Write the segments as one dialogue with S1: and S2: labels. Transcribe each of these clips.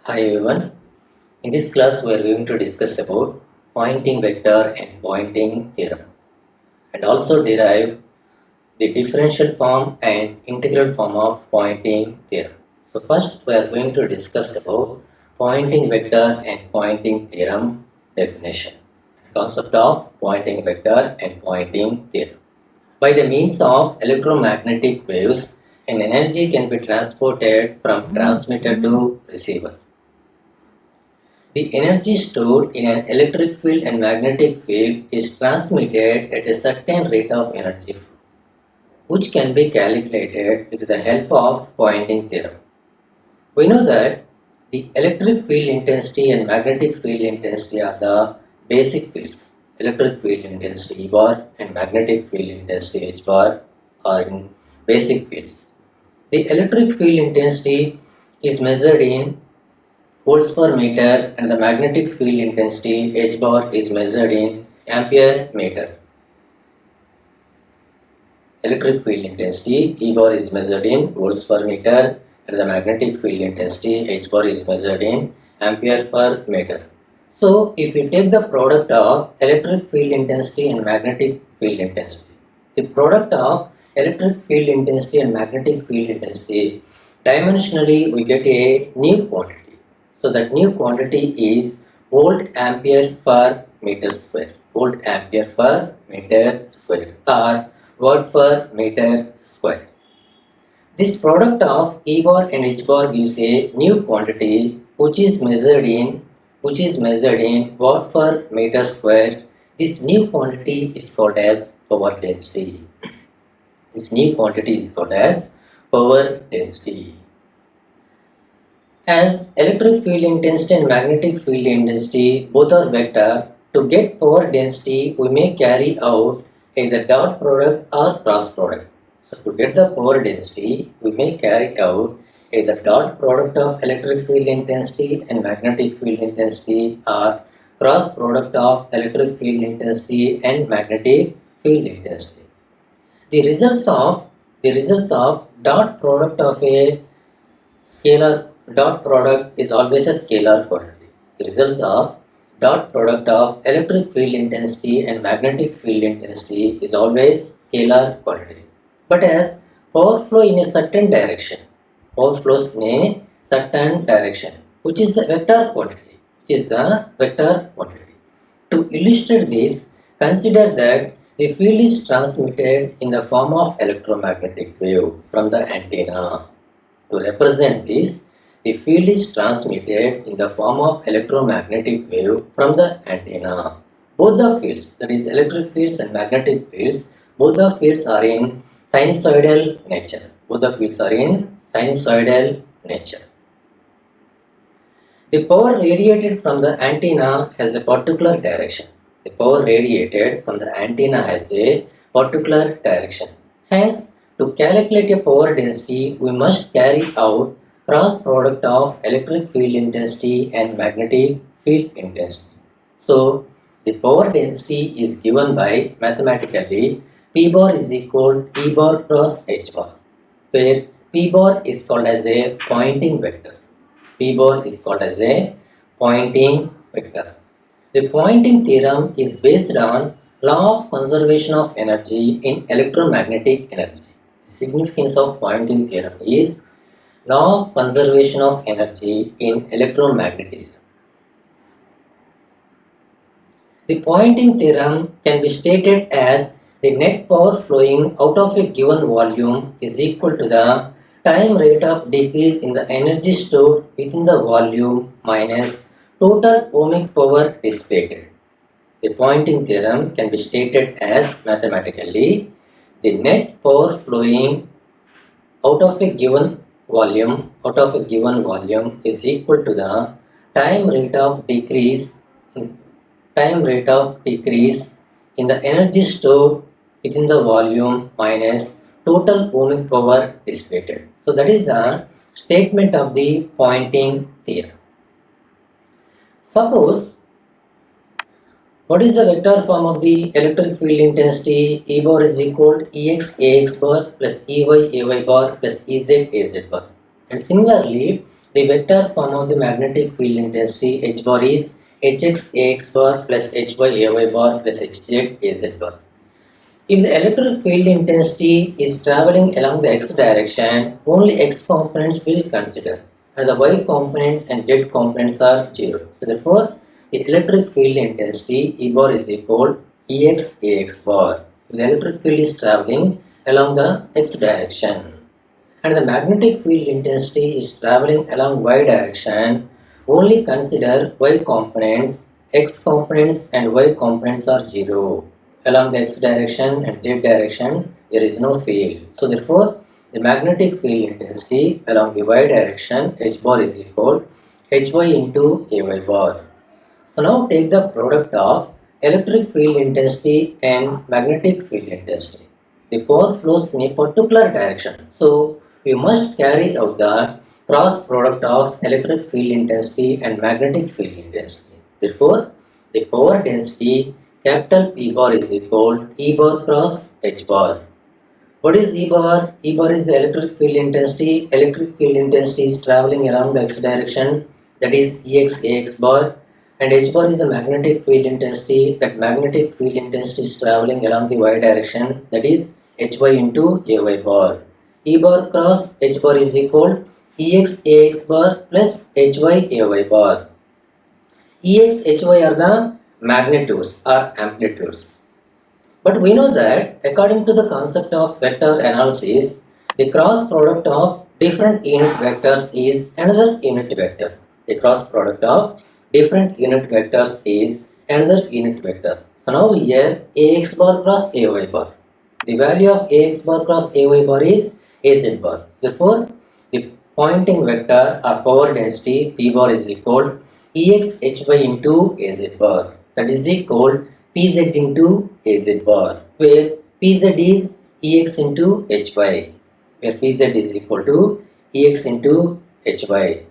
S1: Hi everyone. In this class we are going to discuss about Poynting vector and Poynting theorem and also derive the differential form and integral form of Poynting theorem. So first we are going to discuss about Poynting vector and Poynting theorem definition. Concept of Poynting vector and Poynting theorem. By the means of electromagnetic waves, an energy can be transported from transmitter to receiver. The energy stored in an electric field and magnetic field is transmitted at a certain rate of energy flow, which can be calculated with the help of Poynting theorem. We know that the electric field intensity and magnetic field intensity are the basic fields. Electric field intensity E bar and magnetic field intensity H bar are in basic fields. The electric field intensity is measured in volts per meter and the magnetic field intensity H bar is measured in ampere meter. Electric field intensity E bar is measured in volts per meter and the magnetic field intensity H bar is measured in ampere per meter. So if we take the product of electric field intensity and magnetic field intensity, the product of electric field intensity and magnetic field intensity, dimensionally we get a new quantity. So that new quantity is volt ampere per meter square. Volt ampere per meter square or watt per meter square. This product of E bar and H bar gives a new quantity which is measured in watt per meter square. This new quantity is called as power density. This new quantity is called as power density. As electric field intensity and magnetic field intensity both are vector, to get power density we may carry out either dot product or cross product. So to get the power density we may carry out either dot product of electric field intensity and magnetic field intensity or cross product of electric field intensity and magnetic field intensity. The results of dot product of a scalar dot product is always a scalar quantity. The results of dot product of electric field intensity and magnetic field intensity is always scalar quantity. But as power flow in a certain direction, power flows in a certain direction, which is the vector quantity, To illustrate this, consider that the field is transmitted in the form of electromagnetic wave from the antenna. To represent this, the field is transmitted in the form of electromagnetic wave from the antenna. Both the fields, that is electric fields and magnetic fields, both the fields are in sinusoidal nature. Both the fields are in sinusoidal nature. The power radiated from the antenna has a particular direction. The power radiated from the antenna has a particular direction. Hence, to calculate a power density, we must carry out cross product of electric field intensity and magnetic field intensity. So, the power density is given by mathematically P bar is equal to E bar cross H bar, where P bar is called as a Poynting vector. P bar is called as a Poynting vector. The Poynting theorem is based on law of conservation of energy in electromagnetic energy. The significance of Poynting theorem is law of conservation of energy in electromagnetism. The Poynting theorem can be stated as the net power flowing out of a given volume is equal to the time rate of decrease in the energy stored within the volume minus total ohmic power dissipated. The Poynting theorem can be stated as mathematically the net power flowing out of a given volume is equal to the time rate of decrease in the energy stored within the volume minus total ohmic power dissipated. So that is the statement of the Poynting theorem. Suppose, what is the vector form of the electric field intensity? E bar is equal to Ex Ax bar plus Ey Ay bar plus Ez Az bar. And similarly, the vector form of the magnetic field intensity H bar is Hx Ax bar plus Hy Ay bar plus Hz Az bar. If the electric field intensity is traveling along the x direction, only x components will consider, and the y components and z components are 0. So therefore, the electric field intensity E bar is equal Ex Ax bar. If the electric field is traveling along the x direction, and the magnetic field intensity is traveling along y direction, only consider y components, x components and y components are 0. Along the x direction and z direction, there is no field. So therefore, the magnetic field intensity along the y direction H bar is equal Hy into Ay bar. So now take the product of electric field intensity and magnetic field intensity. The power flows in a particular direction. So we must carry out the cross product of electric field intensity and magnetic field intensity. Therefore, the power density capital P bar is equal E bar cross H bar. What is E bar? E bar is the electric field intensity. Electric field intensity is traveling along the x direction, that is Ex Ax bar, and H bar is the magnetic field intensity. That magnetic field intensity is traveling along the y direction, that is Hy into Ay bar. E bar cross H bar is equal Ex Ax bar plus Hy Ay bar. Ex, Hy are the magnitudes or amplitudes. But we know that according to the concept of vector analysis, the cross product of different unit vectors is another unit vector. The cross product of different unit vectors is another unit vector. So now here Ax bar cross Ay bar. The value of Ax bar cross Ay bar is Az bar. Therefore, the pointing vector or power density P bar is equal Ex Hy into Az bar. That is equal Pz into Az bar, where Pz is Ex into Hy, where Pz is equal to Ex into Hy.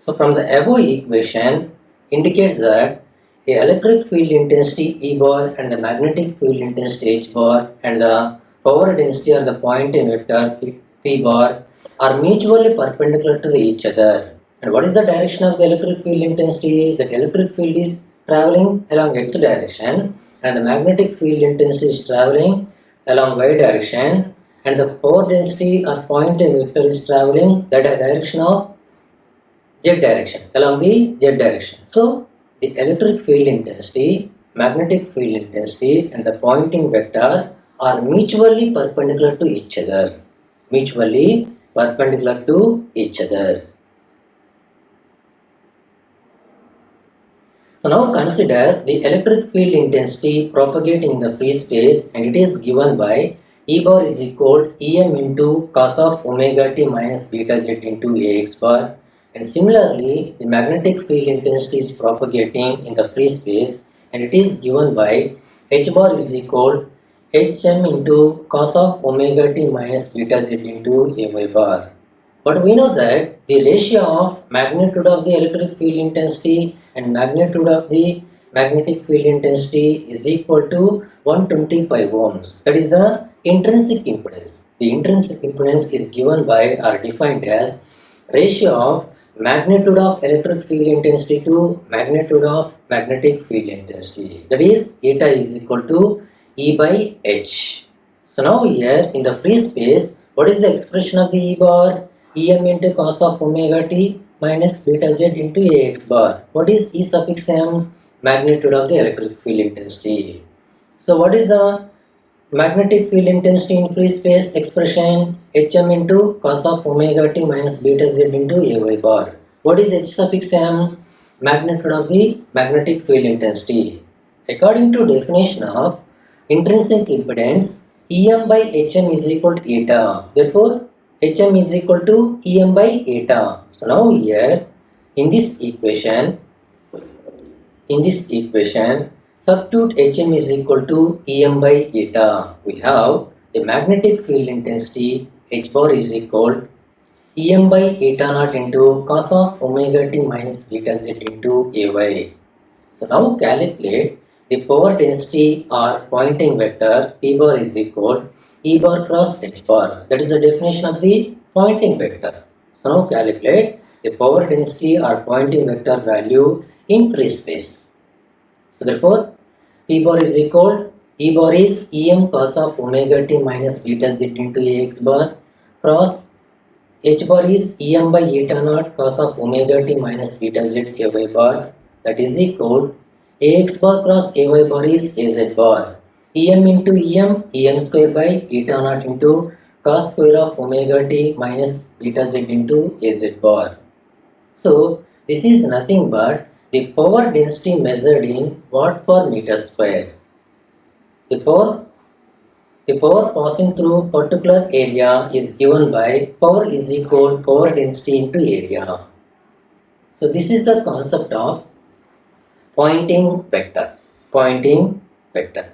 S1: So from the above equation indicates that the electric field intensity E bar and the magnetic field intensity H bar and the power density or the pointing vector P bar are mutually perpendicular to each other. And what is the direction of the electric field intensity? The electric field is traveling along x direction and the magnetic field intensity is traveling along y direction, and the power density or pointing vector is traveling the direction of z direction, along the z direction. So the electric field intensity, magnetic field intensity and the pointing vector are mutually perpendicular to each other. Mutually perpendicular to each other. So now consider the electric field intensity propagating in the free space, and it is given by E bar is equal Em into cos of omega t minus beta z into Ax bar, and similarly the magnetic field intensity is propagating in the free space, and it is given by H bar is equal Hm into cos of omega t minus beta z into Ay bar. But we know that the ratio of magnitude of the electric field intensity and magnitude of the magnetic field intensity is equal to 125 ohms. That is the intrinsic impedance. The intrinsic impedance is given by or defined as ratio of magnitude of electric field intensity to magnitude of magnetic field intensity. That is eta is equal to E by H. So now here in the free space, what is the expression of the E bar? Em into cos of omega t minus beta z into Ax bar. What is E suffix m? Magnitude of the electric field intensity. So what is the magnetic field intensity in free space expression? Hm into cos of omega t minus beta z into Ay bar. What is H suffix m? Magnitude of the magnetic field intensity. According to definition of intrinsic impedance, Em by Hm is equal to eta. Therefore, Hm is equal to Em by eta. So now here in this equation, substitute Hm is equal to Em by eta. We have the magnetic field intensity H bar is equal Em by eta naught into cos of omega t minus beta z into Ay. So now calculate the power density or pointing vector P bar is equal E bar cross H bar. That is the definition of the pointing vector. So now calculate the power density or Poynting vector value in free space. So therefore, P bar is equal, E bar is Em cos of omega t minus beta z into Ax bar cross H bar is Em by eta naught cos of omega t minus beta z Ay bar, that is equal Ax bar cross Ay bar is Az bar. Em into Em square by eta naught into cos square of omega t minus beta z into Az bar. So this is nothing but the power density measured in watt per meter square. The power passing through particular area is given by power is equal power density into area. So this is the concept of Poynting vector. Poynting vector.